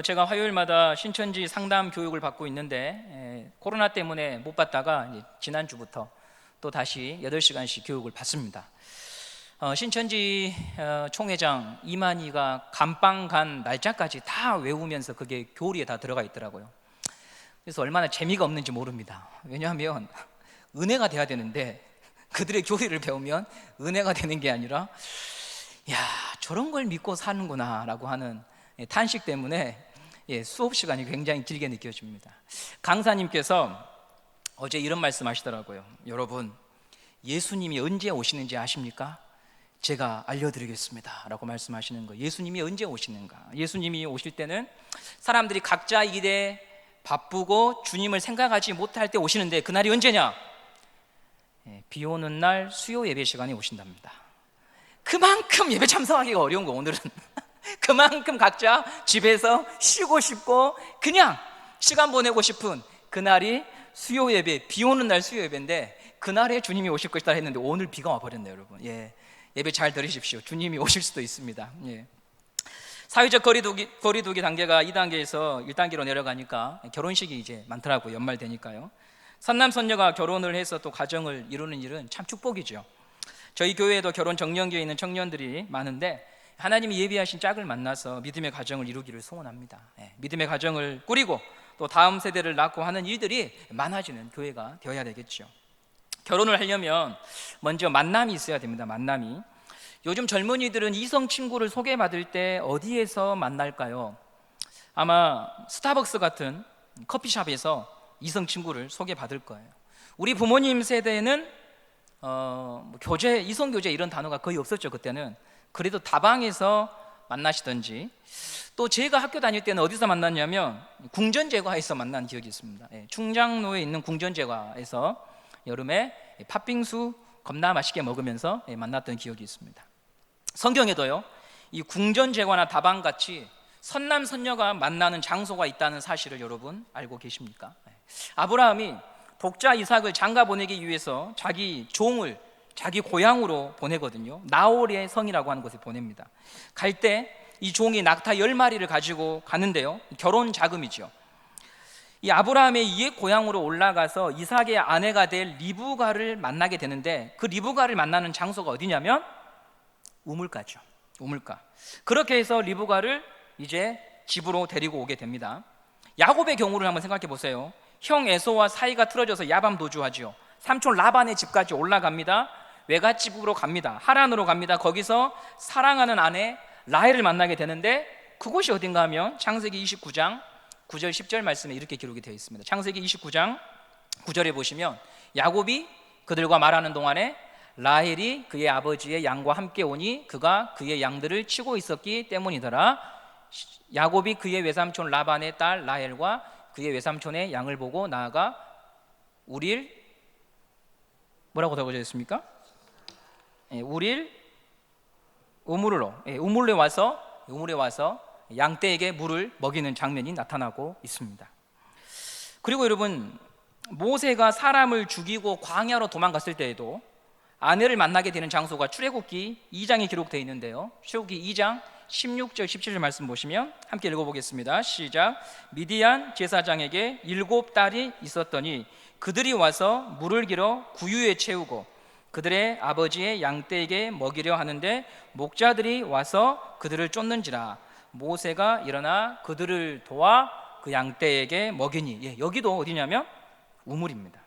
제가 화요일마다 신천지 상담 교육을 받고 있는데 코로나 때문에 못 받다가 이제 지난주부터 또 다시 8시간씩 교육을 받습니다. 신천지 총회장 이만희가 감방 간 날짜까지 다 외우면서 그게 교리에 다 들어가 있더라고요. 그래서 얼마나 재미가 없는지 모릅니다. 왜냐하면 은혜가 돼야 되는데 그들의 교리를 배우면 은혜가 되는 게 아니라 야, 저런 걸 믿고 사는구나 라고 하는 탄식 때문에 수업 시간이 굉장히 길게 느껴집니다. 강사님께서 어제 이런 말씀 하시더라고요. 여러분, 예수님이 언제 오시는지 아십니까? 제가 알려드리겠습니다 라고 말씀하시는 거예요. 예수님이 언제 오시는가? 예수님이 오실 때는 사람들이 각자 일에 바쁘고 주님을 생각하지 못할 때 오시는데 그날이 언제냐? 비 오는 날 수요 예배 시간에 오신답니다. 그만큼 예배 참석하기가 어려운 거 오늘은 그만큼 각자 집에서 쉬고 싶고 그냥 시간 보내고 싶은 그날이 수요 예배, 비 오는 날 수요 예배인데 그날에 주님이 오실 것이다 했는데 오늘 비가 와버렸네요. 여러분, 예배 잘 들으십시오. 주님이 오실 수도 있습니다. 사회적 거리두기 단계가 2단계에서 1단계로 내려가니까 결혼식이 이제 많더라고요. 연말 되니까요. 선남선녀가 결혼을 해서 또 가정을 이루는 일은 참 축복이죠. 저희 교회에도 결혼 정년기에 있는 청년들이 많은데 하나님이 예비하신 짝을 만나서 믿음의 가정을 이루기를 소원합니다. 믿음의 가정을 꾸리고 또 다음 세대를 낳고 하는 일들이 많아지는 교회가 되어야 되겠죠. 결혼을 하려면 먼저 만남이 있어야 됩니다. 만남이. 요즘 젊은이들은 이성 친구를 소개받을 때 어디에서 만날까요? 아마 스타벅스 같은 커피숍에서 이성 친구를 소개받을 거예요. 우리 부모님 세대에는 이성 교제 이런 단어가 거의 없었죠. 그때는. 그래도 다방에서 만나시던지, 또 제가 학교 다닐 때는 어디서 만났냐면 궁전제과에서 만난 기억이 있습니다. 충장로에 있는 궁전제과에서 여름에 팥빙수 겁나 맛있게 먹으면서 만났던 기억이 있습니다. 성경에도요, 이 궁전제과나 다방같이 선남선녀가 만나는 장소가 있다는 사실을 여러분 알고 계십니까? 아브라함이 독자 이삭을 장가 보내기 위해서 자기 종을 자기 고향으로 보내거든요. 나홀의 성이라고 하는 곳에 보냅니다. 갈 때 이 종이 낙타 10마리를 가지고 가는데요, 결혼 자금이죠. 이 아브라함의 옛 고향으로 올라가서 이삭의 아내가 될 리브가를 만나게 되는데 그 리브가를 만나는 장소가 어디냐면 우물가죠. 우물가. 그렇게 해서 리브가를 이제 집으로 데리고 오게 됩니다. 야곱의 경우를 한번 생각해 보세요. 형 에서와 사이가 틀어져서 야밤 도주하죠. 삼촌 라반의 집까지 올라갑니다. 외갓집으로 갑니다. 하란으로 갑니다. 거기서 사랑하는 아내 라헬을 만나게 되는데 그곳이 어딘가 하면 창세기 29장 9절 10절 말씀에 이렇게 기록이 되어 있습니다. 창세기 29장 9절에 보시면 야곱이 그들과 말하는 동안에 라헬이 그의 아버지의 양과 함께 오니 그가 그의 양들을 치고 있었기 때문이더라. 야곱이 그의 외삼촌 라반의 딸 라헬과 그의 외삼촌의 양을 보고 나아가 우릴 뭐라고 적어져 있습니까? 우릴 우물에 와서 양떼에게 물을 먹이는 장면이 나타나고 있습니다. 그리고 여러분, 모세가 사람을 죽이고 광야로 도망갔을 때에도 아내를 만나게 되는 장소가 출애굽기 2장에 기록되어 있는데요, 출애굽기 2장 16절 17절 말씀 보시면 함께 읽어보겠습니다. 시작. 미디안 제사장에게 7딸이 있었더니 그들이 와서 물을 길어 구유에 채우고 그들의 아버지의 양떼에게 먹이려 하는데 목자들이 와서 그들을 쫓는지라. 모세가 일어나 그들을 도와 그 양떼에게 먹이니. 여기도 어디냐면 우물입니다.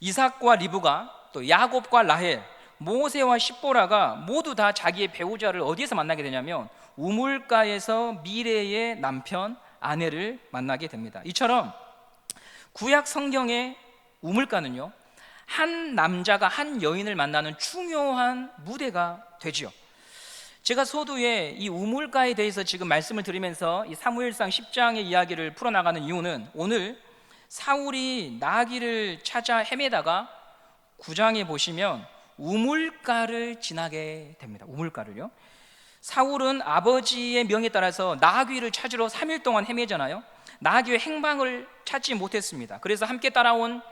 이삭과 리브가 또 야곱과 라헬, 모세와 십보라가 모두 다 자기의 배우자를 어디에서 만나게 되냐면 우물가에서 미래의 남편, 아내를 만나게 됩니다. 이처럼 구약 성경의 우물가는요, 한 남자가 한 여인을 만나는 중요한 무대가 되지요. 제가 소두에 이 우물가에 대해서 지금 말씀을 드리면서 이 사무엘상 10장의 이야기를 풀어나가는 이유는 오늘 사울이 나귀를 찾아 헤매다가 9장에 보시면 우물가를 지나게 됩니다. 우물가를요. 사울은 아버지의 명에 따라서 나귀를 찾으러 3일 동안 헤매잖아요. 나귀의 행방을 찾지 못했습니다. 그래서 함께 따라온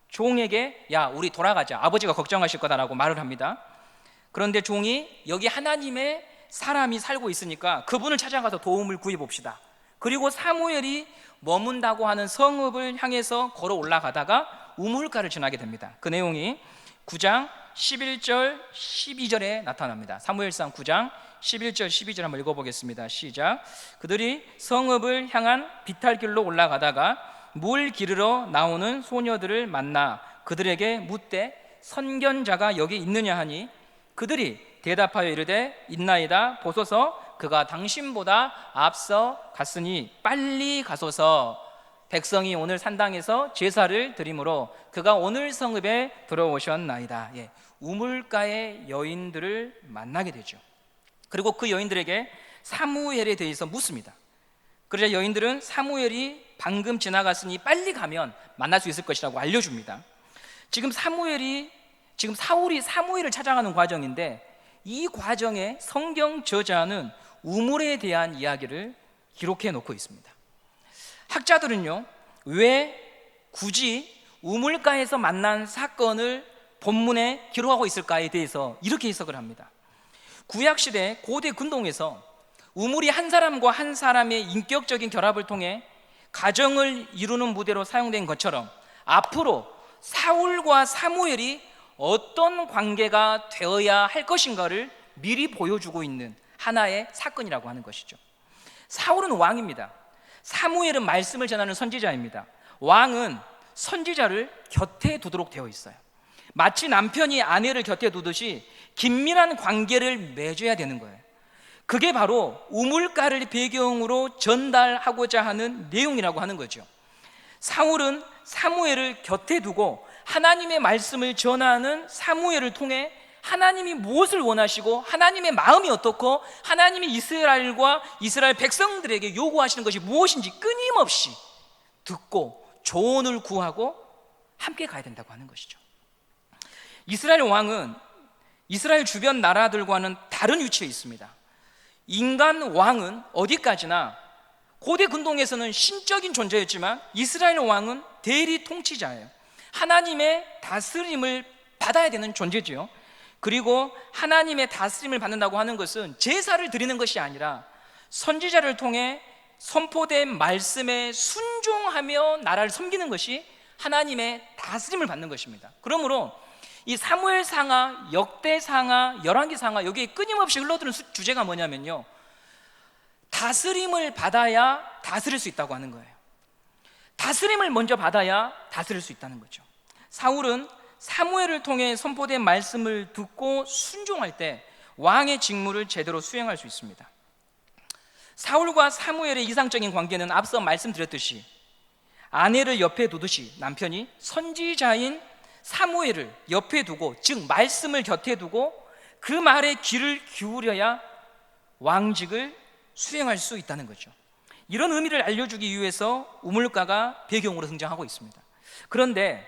종에게 야, 우리 돌아가자, 아버지가 걱정하실 거다라고 말을 합니다. 그런데 종이 여기 하나님의 사람이 살고 있으니까 그분을 찾아가서 도움을 구해봅시다. 그리고 사무엘이 머문다고 하는 성읍을 향해서 걸어 올라가다가 우물가를 지나게 됩니다. 그 내용이 9장 11절 12절에 나타납니다. 사무엘상 9장 11절 12절 한번 읽어보겠습니다. 시작. 그들이 성읍을 향한 비탈길로 올라가다가 물 기르러 나오는 소녀들을 만나 그들에게 묻되 선견자가 여기 있느냐 하니 그들이 대답하여 이르되 있나이다. 보소서 그가 당신보다 앞서 갔으니 빨리 가소서. 백성이 오늘 산당에서 제사를 드리므로 그가 오늘 성읍에 들어오셨나이다. 우물가의 여인들을 만나게 되죠. 그리고 그 여인들에게 사무엘에 대해서 묻습니다. 그러자 여인들은 사무엘이 방금 지나갔으니 빨리 가면 만날 수 있을 것이라고 알려줍니다. 지금 사울이 사무엘을 찾아가는 과정인데 이 과정에 성경 저자는 우물에 대한 이야기를 기록해 놓고 있습니다. 학자들은요, 왜 굳이 우물가에서 만난 사건을 본문에 기록하고 있을까에 대해서 이렇게 해석을 합니다. 구약시대 고대 근동에서 우물이 한 사람과 한 사람의 인격적인 결합을 통해 가정을 이루는 무대로 사용된 것처럼 앞으로 사울과 사무엘이 어떤 관계가 되어야 할 것인가를 미리 보여주고 있는 하나의 사건이라고 하는 것이죠. 사울은 왕입니다. 사무엘은 말씀을 전하는 선지자입니다. 왕은 선지자를 곁에 두도록 되어 있어요. 마치 남편이 아내를 곁에 두듯이 긴밀한 관계를 맺어야 되는 거예요. 그게 바로 우물가를 배경으로 전달하고자 하는 내용이라고 하는 거죠. 사울은 사무엘을 곁에 두고 하나님의 말씀을 전하는 사무엘을 통해 하나님이 무엇을 원하시고 하나님의 마음이 어떻고 하나님이 이스라엘과 이스라엘 백성들에게 요구하시는 것이 무엇인지 끊임없이 듣고 조언을 구하고 함께 가야 된다고 하는 것이죠. 이스라엘 왕은 이스라엘 주변 나라들과는 다른 위치에 있습니다. 인간 왕은 어디까지나 고대 근동에서는 신적인 존재였지만 이스라엘 왕은 대리 통치자예요. 하나님의 다스림을 받아야 되는 존재지요. 그리고 하나님의 다스림을 받는다고 하는 것은 제사를 드리는 것이 아니라 선지자를 통해 선포된 말씀에 순종하며 나라를 섬기는 것이 하나님의 다스림을 받는 것입니다. 그러므로 이 사무엘상하, 역대상하, 열왕기상하 여기에 끊임없이 흘러드는 주제가 뭐냐면요, 다스림을 받아야 다스릴 수 있다고 하는 거예요. 다스림을 먼저 받아야 다스릴 수 있다는 거죠. 사울은 사무엘을 통해 선포된 말씀을 듣고 순종할 때 왕의 직무를 제대로 수행할 수 있습니다. 사울과 사무엘의 이상적인 관계는 앞서 말씀드렸듯이 아내를 옆에 두듯이 남편이 선지자인 사무엘을 옆에 두고, 즉 말씀을 곁에 두고 그 말에 귀를 기울여야 왕직을 수행할 수 있다는 거죠. 이런 의미를 알려주기 위해서 우물가가 배경으로 등장하고 있습니다. 그런데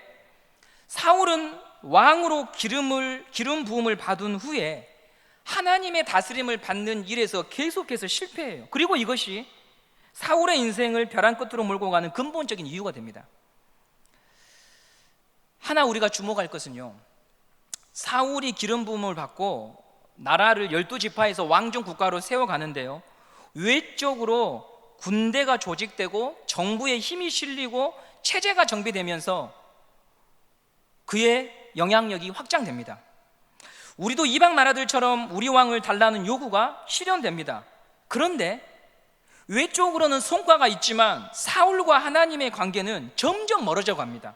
사울은 왕으로 기름 부음을 받은 후에 하나님의 다스림을 받는 일에서 계속해서 실패해요. 그리고 이것이 사울의 인생을 벼랑 끝으로 몰고 가는 근본적인 이유가 됩니다. 하나 우리가 주목할 것은요, 사울이 기름 부음을 받고 나라를 12지파에서 왕정 국가로 세워가는데요, 외적으로 군대가 조직되고 정부의 힘이 실리고 체제가 정비되면서 그의 영향력이 확장됩니다. 우리도 이방 나라들처럼 우리 왕을 달라는 요구가 실현됩니다. 그런데 외적으로는 성과가 있지만 사울과 하나님의 관계는 점점 멀어져 갑니다.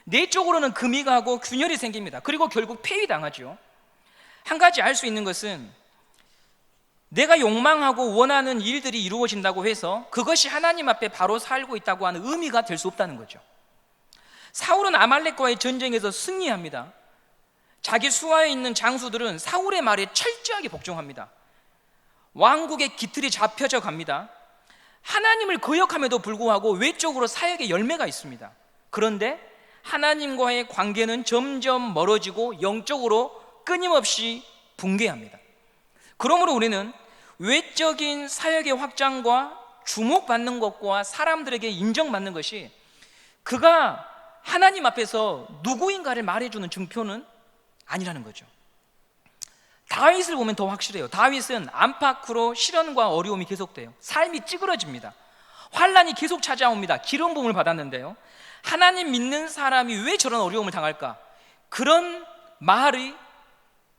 내적으로는 금이 가고 균열이 생깁니다. 그리고 결국 폐위당하죠. 한 가지 알 수 있는 것은 내가 욕망하고 원하는 일들이 이루어진다고 해서 그것이 하나님 앞에 바로 살고 있다고 하는 의미가 될 수 없다는 거죠. 사울은 아말렉과의 전쟁에서 승리합니다. 자기 수하에 있는 장수들은 사울의 말에 철저하게 복종합니다. 왕국의 기틀이 잡혀져 갑니다. 하나님을 거역함에도 불구하고 외적으로 사역의 열매가 있습니다. 그런데 하나님과의 관계는 점점 멀어지고 영적으로 끊임없이 붕괴합니다. 그러므로 우리는 외적인 사역의 확장과 주목받는 것과 사람들에게 인정받는 것이 그가 하나님 앞에서 누구인가를 말해주는 증표는 아니라는 거죠. 다윗을 보면 더 확실해요. 다윗은 안팎으로 시련과 어려움이 계속돼요. 삶이 찌그러집니다. 환란이 계속 찾아옵니다. 기름 부음을 받았는데요, 하나님 믿는 사람이 왜 저런 어려움을 당할까? 그런 말이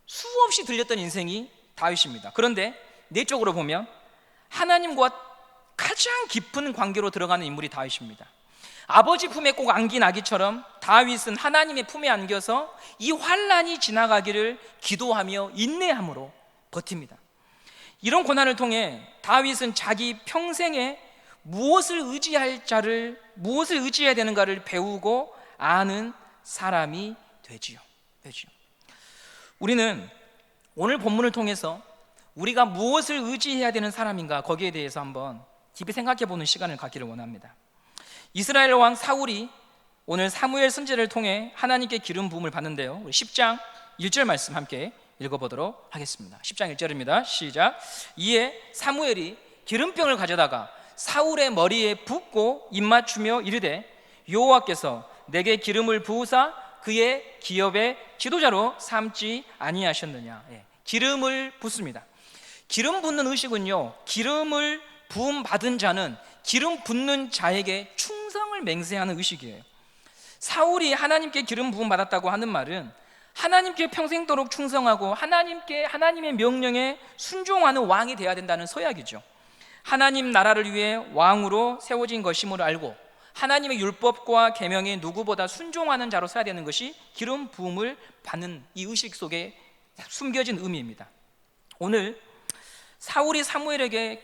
수없이 들렸던 인생이 다윗입니다. 그런데 내적으로 보면 하나님과 가장 깊은 관계로 들어가는 인물이 다윗입니다. 아버지 품에 꼭 안긴 아기처럼 다윗은 하나님의 품에 안겨서 이 환란이 지나가기를 기도하며 인내함으로 버팁니다. 이런 고난을 통해 다윗은 자기 평생에 무엇을 의지해야 되는가를 배우고 아는 사람이 되지요. 우리는 오늘 본문을 통해서 우리가 무엇을 의지해야 되는 사람인가, 거기에 대해서 한번 깊이 생각해 보는 시간을 갖기를 원합니다. 이스라엘 왕 사울이 오늘 사무엘 선지자를 통해 하나님께 기름 부음을 받는데요, 우리 10장 1절 말씀 함께 읽어보도록 하겠습니다. 10장 1절입니다. 시작. 이에 사무엘이 기름병을 가져다가 사울의 머리에 붓고 입맞추며 이르되 여호와께서 내게 기름을 부으사 그의 기업의 지도자로 삼지 아니하셨느냐. 기름을 붓습니다. 기름 붓는 의식은요, 기름을 부음 받은 자는 기름 붓는 자에게 충성을 맹세하는 의식이에요. 사울이 하나님께 기름 부음 받았다고 하는 말은 하나님께 평생도록 충성하고 하나님의 명령에 순종하는 왕이 되어야 된다는 서약이죠. 하나님 나라를 위해 왕으로 세워진 것임을 알고 하나님의 율법과 계명에 누구보다 순종하는 자로 서야 되는 것이 기름 부음을 받는 이 의식 속에 숨겨진 의미입니다. 오늘 사울이 사무엘에게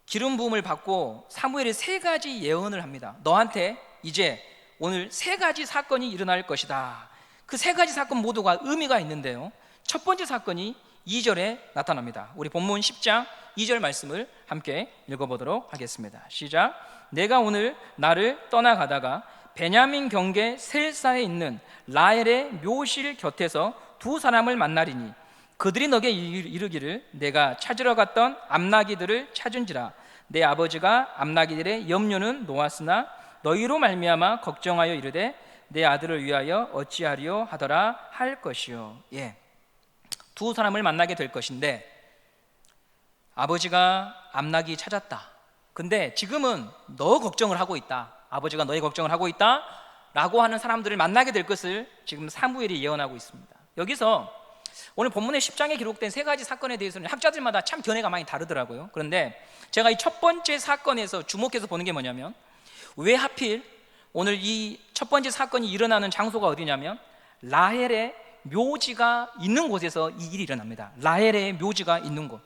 기름 부음을 받고 사무엘이 세 가지 예언을 합니다. 너한테 이제 오늘 세 가지 사건이 일어날 것이다. 그 세 가지 사건 모두가 의미가 있는데요, 첫 번째 사건이 2절에 나타납니다. 우리 본문 10장 2절 말씀을 함께 읽어보도록 하겠습니다. 시작. 내가 오늘 나를 떠나가다가 베냐민 경계 셀사에 있는 라헬의 묘실 곁에서 두 사람을 만나리니 그들이 너게 이르기를 내가 찾으러 갔던 암나기들을 찾은지라. 내 아버지가 암나기들의 염려는 놓았으나 너희로 말미암아 걱정하여 이르되 내 아들을 위하여 어찌하리요 하더라 할 것이요. 두 사람을 만나게 될 것인데 아버지가 암나기 찾았다. 근데 지금은 너 걱정을 하고 있다. 아버지가 너의 걱정을 하고 있다 라고 하는 사람들을 만나게 될 것을 지금 사무엘이 예언하고 있습니다. 여기서 오늘 본문의 10장에 기록된 세 가지 사건에 대해서는 학자들마다 참 견해가 많이 다르더라고요. 그런데 제가 이 첫 번째 사건에서 주목해서 보는 게 뭐냐면, 왜 하필 오늘 이 첫 번째 사건이 일어나는 장소가 어디냐면 라헬의 묘지가 있는 곳에서 이 일이 일어납니다. 라헬의 묘지가 있는 곳.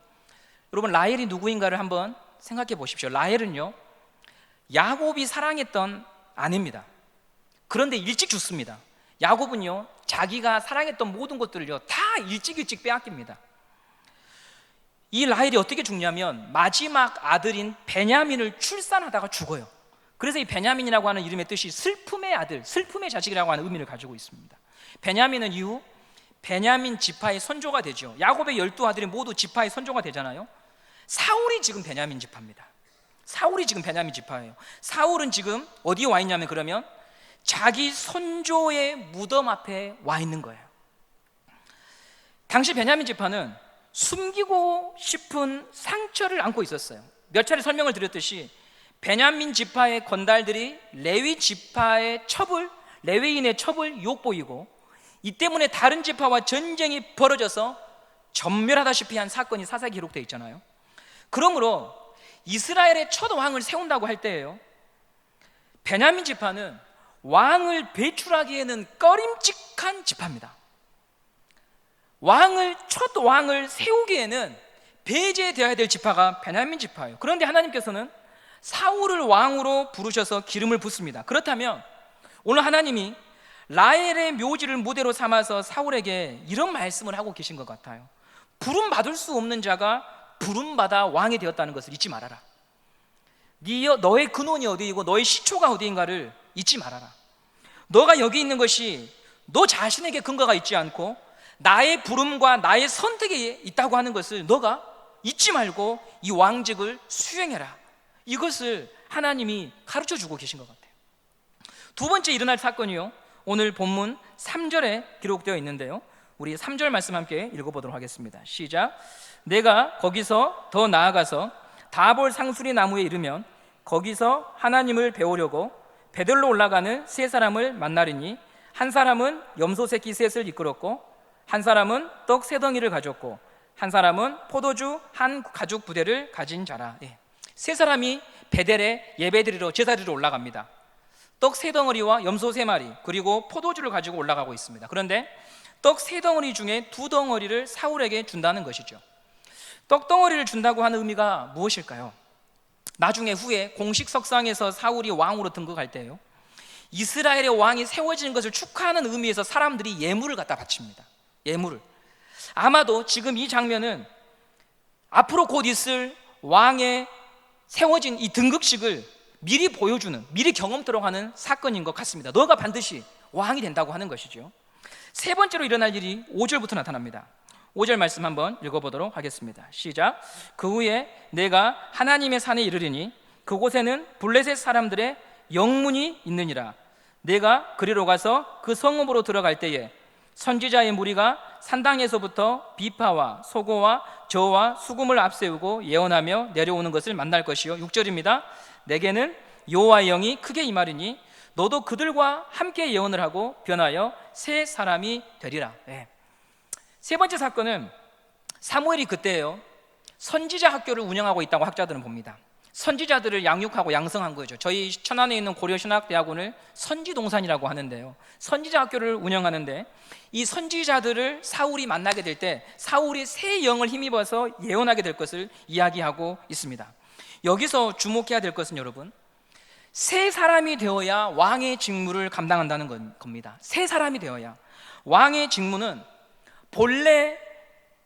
여러분, 라헬이 누구인가를 한번 생각해 보십시오. 라헬은요, 야곱이 사랑했던 아내입니다. 그런데 일찍 죽습니다. 야곱은요, 자기가 사랑했던 모든 것들을요 다 일찍 빼앗깁니다. 이 라헬이 어떻게 죽냐면 마지막 아들인 베냐민을 출산하다가 죽어요. 그래서 이 베냐민이라고 하는 이름의 뜻이 슬픔의 아들, 슬픔의 자식이라고 하는 의미를 가지고 있습니다. 베냐민은 이후 베냐민 지파의 선조가 되죠. 야곱의 12아들이 모두 지파의 선조가 되잖아요. 사울이 지금 베냐민 지파입니다. 사울이 지금 베냐민 지파예요. 사울은 지금 어디에 와 있냐면, 그러면 자기 선조의 무덤 앞에 와 있는 거예요. 당시 베냐민 지파는 숨기고 싶은 상처를 안고 있었어요. 몇 차례 설명을 드렸듯이 베냐민 지파의 건달들이 레위 지파의 첩을, 레위인의 첩을 욕보이고 이 때문에 다른 지파와 전쟁이 벌어져서 전멸하다시피 한 사건이 사사기에 기록되어 있잖아요. 그러므로 이스라엘의 첫 왕을 세운다고 할 때예요, 베냐민 지파는 왕을 배출하기에는 꺼림칙한 지파입니다. 첫 왕을 세우기에는 배제되어야 될 지파가 베냐민 지파예요. 그런데 하나님께서는 사울을 왕으로 부르셔서 기름을 붓습니다. 그렇다면 오늘 하나님이 라헬의 묘지를 무대로 삼아서 사울에게 이런 말씀을 하고 계신 것 같아요. 부름받을 수 없는 자가 부름받아 왕이 되었다는 것을 잊지 말아라. 너의 근원이 어디이고 너의 시초가 어디인가를 잊지 말아라. 너가 여기 있는 것이 너 자신에게 근거가 있지 않고 나의 부름과 나의 선택에 있다고 하는 것을 너가 잊지 말고 이 왕직을 수행해라. 이것을 하나님이 가르쳐주고 계신 것 같아요. 두 번째 일어날 사건이요, 오늘 본문 3절에 기록되어 있는데요, 우리 3절 말씀 함께 읽어보도록 하겠습니다. 시작. 내가 거기서 더 나아가서 다볼 상수리 나무에 이르면 거기서 하나님을 배우려고 베들로 올라가는 세 사람을 만나리니 한 사람은 염소 새끼 셋을 이끌었고 한 사람은 떡 세 덩이를 가졌고 한 사람은 포도주 한 가죽 부대를 가진 자라. 세 사람이 베델에 예배드리러 제사드리러 올라갑니다. 떡 세 덩어리와 염소 세 마리 그리고 포도주를 가지고 올라가고 있습니다. 그런데 떡 세 덩어리 중에 두 덩어리를 사울에게 준다는 것이죠. 떡 덩어리를 준다고 하는 의미가 무엇일까요? 나중에 후에 공식 석상에서 사울이 왕으로 등극할 때요, 이스라엘의 왕이 세워지는 것을 축하하는 의미에서 사람들이 예물을 갖다 바칩니다. 예물을. 아마도 지금 이 장면은 앞으로 곧 있을 왕의 세워진 이 등극식을 미리 보여주는, 미리 경험토록 하는 사건인 것 같습니다. 너가 반드시 왕이 된다고 하는 것이죠. 세 번째로 일어날 일이 5절부터 나타납니다. 5절 말씀 한번 읽어보도록 하겠습니다. 시작. 그 후에 내가 하나님의 산에 이르리니 그곳에는 블레셋 사람들의 영문이 있느니라. 내가 그리로 가서 그 성읍으로 들어갈 때에 선지자의 무리가 산당에서부터 비파와 소고와 저와 수금을 앞세우고 예언하며 내려오는 것을 만날 것이요. 6절입니다. 내게는 여호와의 영이 크게 임하리니 너도 그들과 함께 예언을 하고 변하여 새 사람이 되리라. 세 번째 사건은 사무엘이 그때예요, 선지자 학교를 운영하고 있다고 학자들은 봅니다. 선지자들을 양육하고 양성한 거죠. 저희 천안에 있는 고려신학대학원을 선지동산이라고 하는데요, 선지자 학교를 운영하는데 이 선지자들을 사울이 만나게 될 때 사울이 새 영을 힘입어서 예언하게 될 것을 이야기하고 있습니다. 여기서 주목해야 될 것은 여러분, 새 사람이 되어야 왕의 직무를 감당한다는 겁니다. 새 사람이 되어야. 왕의 직무는 본래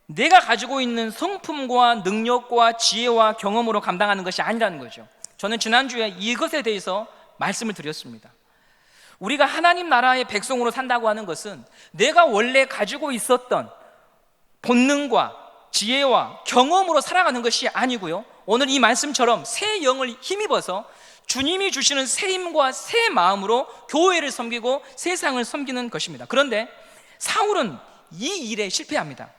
내가 가지고 있는 성품과 능력과 지혜와 경험으로 감당하는 것이 아니라는 거죠. 저는 지난주에 이것에 대해서 말씀을 드렸습니다. 우리가 하나님 나라의 백성으로 산다고 하는 것은 내가 원래 가지고 있었던 본능과 지혜와 경험으로 살아가는 것이 아니고요, 오늘 이 말씀처럼 새 영을 힘입어서 주님이 주시는 새 힘과 새 마음으로 교회를 섬기고 세상을 섬기는 것입니다. 그런데 사울은 이 일에 실패합니다.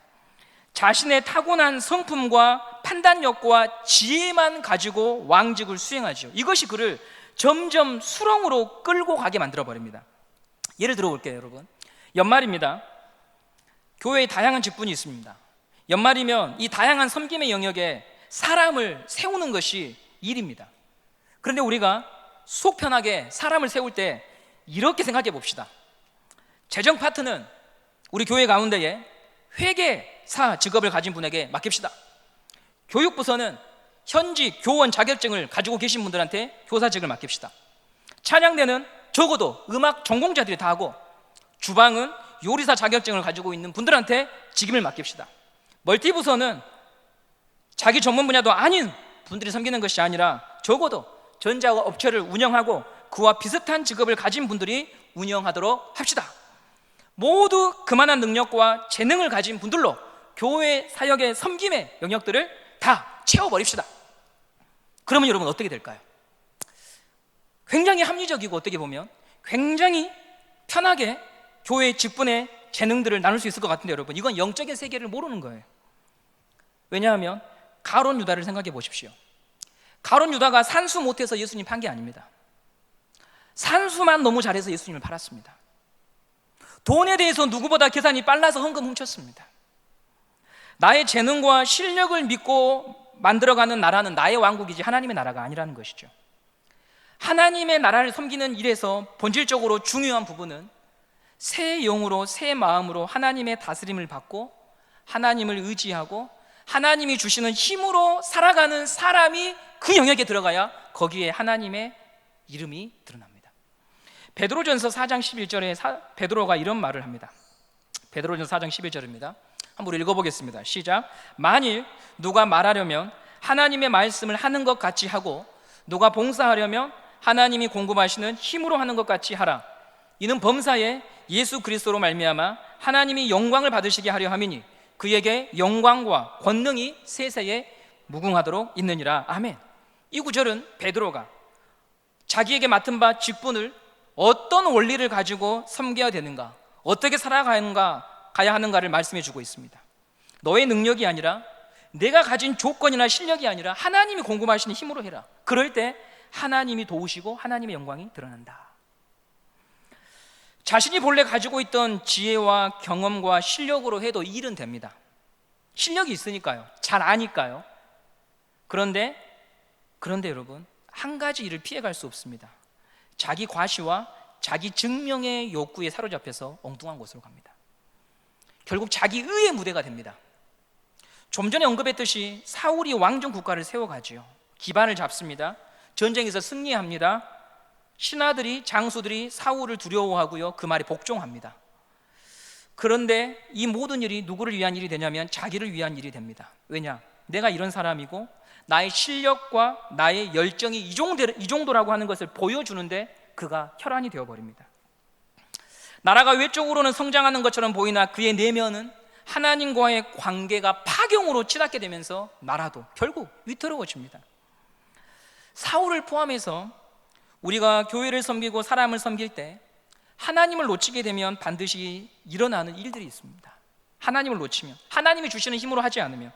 자신의 타고난 성품과 판단력과 지혜만 가지고 왕직을 수행하죠. 이것이 그를 점점 수렁으로 끌고 가게 만들어버립니다. 예를 들어 볼게요, 여러분. 연말입니다. 교회에 다양한 직분이 있습니다. 연말이면 이 다양한 섬김의 영역에 사람을 세우는 것이 일입니다. 그런데 우리가 속 편하게 사람을 세울 때 이렇게 생각해 봅시다. 재정 파트는 우리 교회 가운데에 회계사 직업을 가진 분에게 맡깁시다. 교육부서는 현직 교원 자격증을 가지고 계신 분들한테 교사직을 맡깁시다. 찬양대는 적어도 음악 전공자들이 다 하고, 주방은 요리사 자격증을 가지고 있는 분들한테 직임을 맡깁시다. 멀티부서는 자기 전문 분야도 아닌 분들이 섬기는 것이 아니라 적어도 전자업체를 운영하고 그와 비슷한 직업을 가진 분들이 운영하도록 합시다. 모두 그만한 능력과 재능을 가진 분들로 교회 사역의 섬김의 영역들을 다 채워버립시다. 그러면 여러분 어떻게 될까요? 굉장히 합리적이고 어떻게 보면 굉장히 편하게 교회의 직분의 재능들을 나눌 수 있을 것 같은데, 여러분 이건 영적인 세계를 모르는 거예요. 왜냐하면 가룟 유다를 생각해 보십시오. 가룟 유다가 산수 못해서 예수님 판 게 아닙니다. 산수만 너무 잘해서 예수님을 팔았습니다. 돈에 대해서 누구보다 계산이 빨라서 헌금 훔쳤습니다. 나의 재능과 실력을 믿고 만들어가는 나라는 나의 왕국이지 하나님의 나라가 아니라는 것이죠. 하나님의 나라를 섬기는 일에서 본질적으로 중요한 부분은 새 영으로 새 마음으로 하나님의 다스림을 받고 하나님을 의지하고 하나님이 주시는 힘으로 살아가는 사람이 그 영역에 들어가야 거기에 하나님의 이름이 드러납니다. 베드로전서 4장 11절에 베드로가 이런 말을 합니다. 베드로전서 4장 11절입니다. 한번 읽어보겠습니다. 시작. 만일 누가 말하려면 하나님의 말씀을 하는 것 같이 하고 누가 봉사하려면 하나님이 공급하시는 힘으로 하는 것 같이 하라. 이는 범사에 예수 그리스도로 말미암아 하나님이 영광을 받으시게 하려 함이니 그에게 영광과 권능이 세세에 무궁하도록 있느니라. 아멘. 이 구절은 베드로가 자기에게 맡은 바 직분을 어떤 원리를 가지고 섬겨야 되는가, 어떻게 살아가야 하는가를 말씀해 주고 있습니다. 너의 능력이 아니라 내가 가진 조건이나 실력이 아니라 하나님이 공급하시는 힘으로 해라. 그럴 때 하나님이 도우시고 하나님의 영광이 드러난다. 자신이 본래 가지고 있던 지혜와 경험과 실력으로 해도 이 일은 됩니다. 실력이 있으니까요. 잘 아니까요. 그런데 여러분, 한 가지 일을 피해갈 수 없습니다. 자기 과시와 자기 증명의 욕구에 사로잡혀서 엉뚱한 곳으로 갑니다. 결국 자기 의의 무대가 됩니다. 좀 전에 언급했듯이 사울이 왕정 국가를 세워가지요. 기반을 잡습니다. 전쟁에서 승리합니다. 신하들이, 장수들이 사울을 두려워하고요, 그 말에 복종합니다. 그런데 이 모든 일이 누구를 위한 일이 되냐면 자기를 위한 일이 됩니다. 왜냐? 내가 이런 사람이고 나의 실력과 나의 열정이 이 정도라고 하는 것을 보여주는데 그가 혈안이 되어버립니다. 나라가 외적으로는 성장하는 것처럼 보이나 그의 내면은 하나님과의 관계가 파경으로 치닫게 되면서 나라도 결국 위태로워집니다. 사울을 포함해서 우리가 교회를 섬기고 사람을 섬길 때 하나님을 놓치게 되면 반드시 일어나는 일들이 있습니다. 하나님을 놓치면, 하나님이 주시는 힘으로 하지 않으면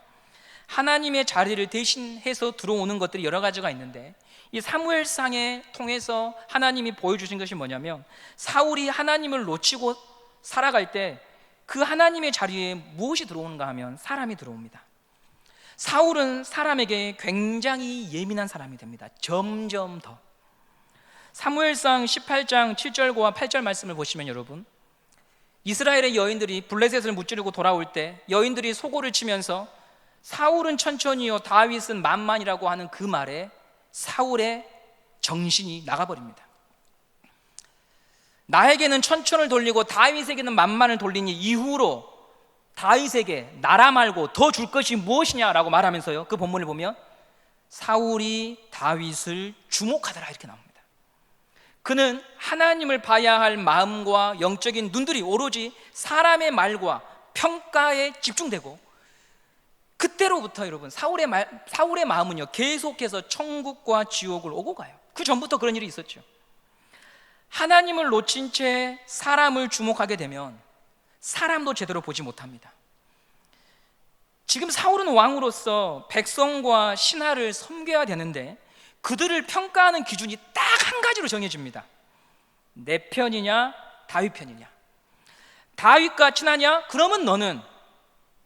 하나님의 자리를 대신해서 들어오는 것들이 여러 가지가 있는데, 이 사무엘상에 통해서 하나님이 보여주신 것이 뭐냐면, 사울이 하나님을 놓치고 살아갈 때 그 하나님의 자리에 무엇이 들어오는가 하면 사람이 들어옵니다. 사울은 사람에게 굉장히 예민한 사람이 됩니다. 점점 더. 사무엘상 18장 7절과 8절 말씀을 보시면 여러분, 이스라엘의 여인들이 블레셋을 무찌르고 돌아올 때 여인들이 소고를 치면서 사울은 천천히요 다윗은 만만이라고 하는 그 말에 사울의 정신이 나가버립니다. 나에게는 천천을 돌리고 다윗에게는 만만을 돌리니 이후로 다윗에게 나라 말고 더 줄 것이 무엇이냐라고 말하면서요, 그 본문을 보면 사울이 다윗을 주목하더라 이렇게 나옵니다. 그는 하나님을 봐야 할 마음과 영적인 눈들이 오로지 사람의 말과 평가에 집중되고, 그때로부터 여러분 사울의 마음은요 계속해서 천국과 지옥을 오고 가요. 그 전부터 그런 일이 있었죠. 하나님을 놓친 채 사람을 주목하게 되면 사람도 제대로 보지 못합니다. 지금 사울은 왕으로서 백성과 신하를 섬겨야 되는데 그들을 평가하는 기준이 딱 한 가지로 정해집니다. 내 편이냐 다윗 편이냐. 다윗과 친하냐? 그러면 너는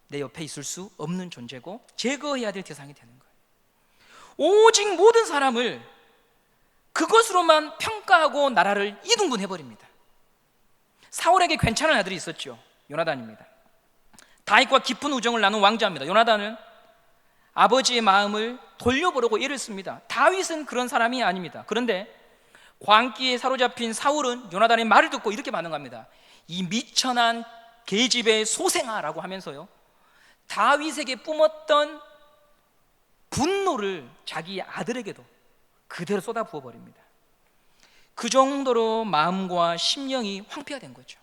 내 옆에 있을 수 없는 존재고 제거해야 될 대상이 되는 거예요. 오직 모든 사람을 그것으로만 평가하고 나라를 이등분해버립니다. 사울에게 괜찮은 아들이 있었죠. 요나단입니다. 다윗과 깊은 우정을 나눈 왕자입니다. 요나단은 아버지의 마음을 돌려보려고 애를 씁니다. 다윗은 그런 사람이 아닙니다. 그런데 광기에 사로잡힌 사울은 요나단의 말을 듣고 이렇게 반응합니다. 이 미천한 계집의 소생아라고 하면서요, 다윗에게 뿜었던 분노를 자기 아들에게도 그대로 쏟아부어 버립니다. 그 정도로 마음과 심령이 황폐화된 거죠.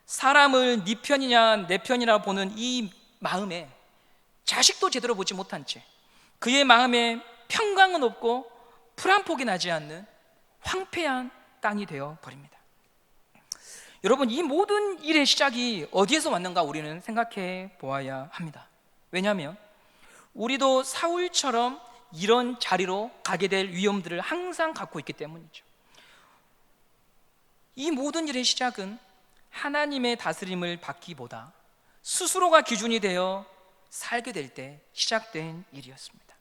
사람을 네 편이냐 내 편이라 보는 이 마음에 자식도 제대로 보지 못한 채 그의 마음에 평강은 없고 풀 한 폭이 나지 않는 황폐한 땅이 되어 버립니다. 여러분, 이 모든 일의 시작이 어디에서 왔는가 우리는 생각해 보아야 합니다. 왜냐하면 우리도 사울처럼 이런 자리로 가게 될 위험들을 항상 갖고 있기 때문이죠. 이 모든 일의 시작은 하나님의 다스림을 받기보다 스스로가 기준이 되어 살게 될 때 시작된 일이었습니다.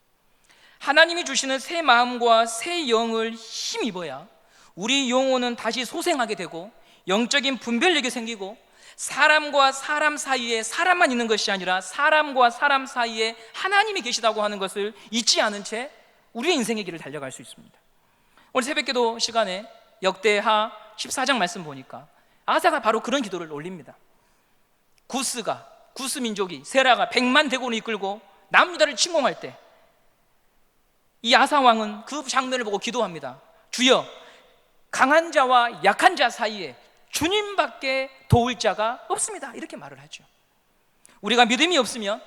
하나님이 주시는 새 마음과 새 영을 힘입어야 우리 영혼은 다시 소생하게 되고 영적인 분별력이 생기고 사람과 사람 사이에 사람만 있는 것이 아니라 사람과 사람 사이에 하나님이 계시다고 하는 것을 잊지 않은 채 우리의 인생의 길을 달려갈 수 있습니다. 오늘 새벽기도 시간에 역대하 14장 말씀 보니까 아사가 바로 그런 기도를 올립니다. 구스 민족이 세라가 100만 대군을 이끌고 남유다를 침공할 때 이 아사 왕은 그 장면을 보고 기도합니다. 주여, 강한 자와 약한 자 사이에 주님밖에 도울 자가 없습니다. 이렇게 말을 하죠. 우리가 믿음이 없으면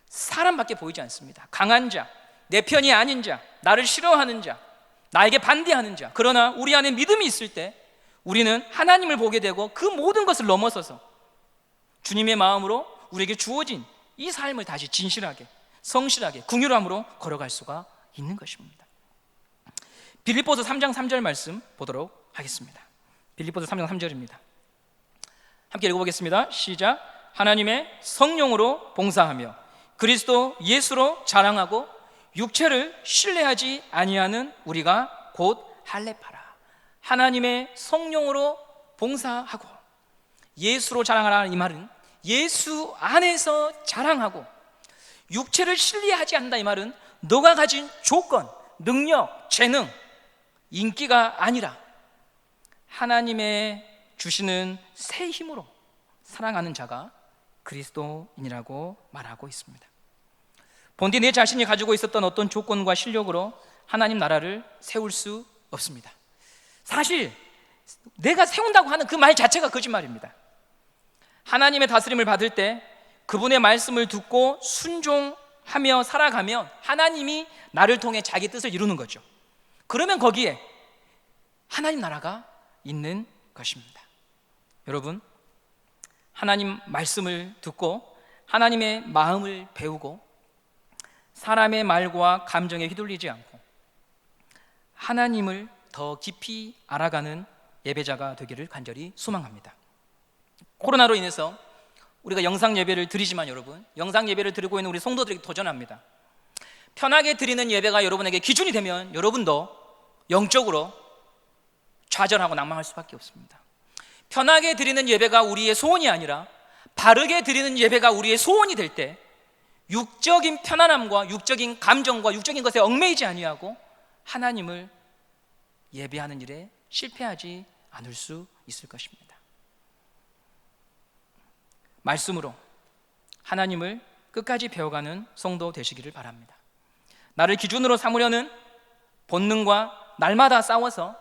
사람밖에 보이지 않습니다. 강한 자, 내 편이 아닌 자, 나를 싫어하는 자, 나에게 반대하는 자. 그러나 우리 안에 믿음이 있을 때 우리는 하나님을 보게 되고 그 모든 것을 넘어서서 주님의 마음으로 우리에게 주어진 이 삶을 다시 진실하게 성실하게 궁유함으로 걸어갈 수가 있는 것입니다. 빌립보서 3장 3절 말씀 보도록 하겠습니다. 빌립보서 3장 3절입니다. 함께 읽어보겠습니다. 시작. 하나님의 성령으로 봉사하며 그리스도 예수로 자랑하고 육체를 신뢰하지 아니하는 우리가 곧 할례파라. 하나님의 성령으로 봉사하고 예수로 자랑하라는 이 말은 예수 안에서 자랑하고 육체를 신뢰하지 않는다 이 말은 너가 가진 조건, 능력, 재능, 인기가 아니라 하나님의 주시는 새 힘으로 사랑하는 자가 그리스도인이라고 말하고 있습니다. 본디 내 자신이 가지고 있었던 어떤 조건과 실력으로 하나님 나라를 세울 수 없습니다. 사실 내가 세운다고 하는 그 말 자체가 거짓말입니다. 하나님의 다스림을 받을 때 그분의 말씀을 듣고 순종하며 살아가면 하나님이 나를 통해 자기 뜻을 이루는 거죠. 그러면 거기에 하나님 나라가 있는 것입니다. 여러분, 하나님 말씀을 듣고 하나님의 마음을 배우고 사람의 말과 감정에 휘둘리지 않고 하나님을 더 깊이 알아가는 예배자가 되기를 간절히 소망합니다. 코로나로 인해서 우리가 영상 예배를 드리지만 여러분, 영상 예배를 드리고 있는 우리 성도들에게 도전합니다. 편하게 드리는 예배가 여러분에게 기준이 되면 여러분도 영적으로 좌절하고 낭망할 수밖에 없습니다. 편하게 드리는 예배가 우리의 소원이 아니라 바르게 드리는 예배가 우리의 소원이 될 때 육적인 편안함과 육적인 감정과 육적인 것에 얽매이지 아니하고 하나님을 예배하는 일에 실패하지 않을 수 있을 것입니다. 말씀으로 하나님을 끝까지 배워가는 성도 되시기를 바랍니다. 나를 기준으로 삼으려는 본능과 날마다 싸워서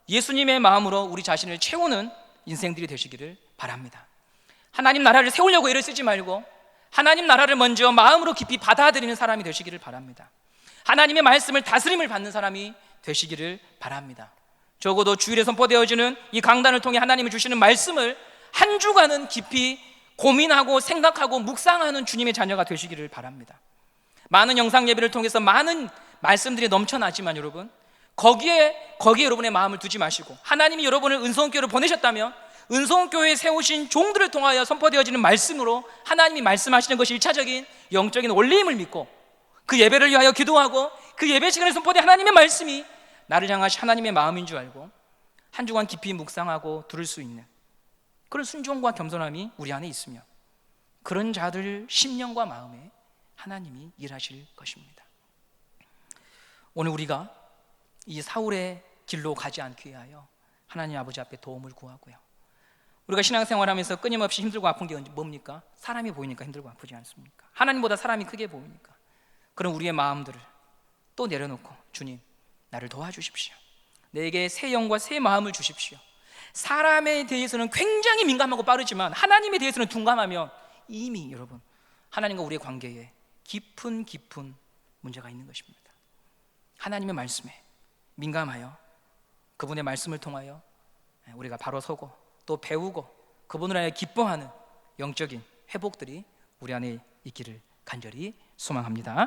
예수님의 마음으로 우리 자신을 채우는 인생들이 되시기를 바랍니다. 하나님 나라를 세우려고 애를 쓰지 말고 하나님 나라를 먼저 마음으로 깊이 받아들이는 사람이 되시기를 바랍니다. 하나님의 말씀을 다스림을 받는 사람이 되시기를 바랍니다. 적어도 주일에 선포되어지는 이 강단을 통해 하나님이 주시는 말씀을 한 주간은 깊이 고민하고 생각하고 묵상하는 주님의 자녀가 되시기를 바랍니다. 많은 영상 예배를 통해서 많은 말씀들이 넘쳐나지만 여러분, 거기에 여러분의 마음을 두지 마시고 하나님이 여러분을 은성교회로 보내셨다면 은성교회에 세우신 종들을 통하여 선포되어지는 말씀으로 하나님이 말씀하시는 것이 1차적인 영적인 원리임을 믿고 그 예배를 위하여 기도하고 그 예배 시간에 선포된 하나님의 말씀이 나를 향하신 하나님의 마음인 줄 알고 한 주간 깊이 묵상하고 들을 수 있는 그런 순종과 겸손함이 우리 안에 있으며 그런 자들 심령과 마음에 하나님이 일하실 것입니다. 오늘 우리가 이 사울의 길로 가지 않기 위하여 하나님 아버지 앞에 도움을 구하고요. 우리가 신앙생활하면서 끊임없이 힘들고 아픈 게 뭡니까? 사람이 보이니까 힘들고 아프지 않습니까? 하나님보다 사람이 크게 보이니까. 그럼 우리의 마음들을 또 내려놓고 주님, 나를 도와주십시오. 내게 새 영과 새 마음을 주십시오. 사람에 대해서는 굉장히 민감하고 빠르지만 하나님에 대해서는 둔감하면 이미 여러분 하나님과 우리의 관계에 깊은 문제가 있는 것입니다. 하나님의 말씀에 민감하여 그분의 말씀을 통하여 우리가 바로 서고 또 배우고 그분을 하여 기뻐하는 영적인 회복들이 우리 안에 있기를 간절히 소망합니다.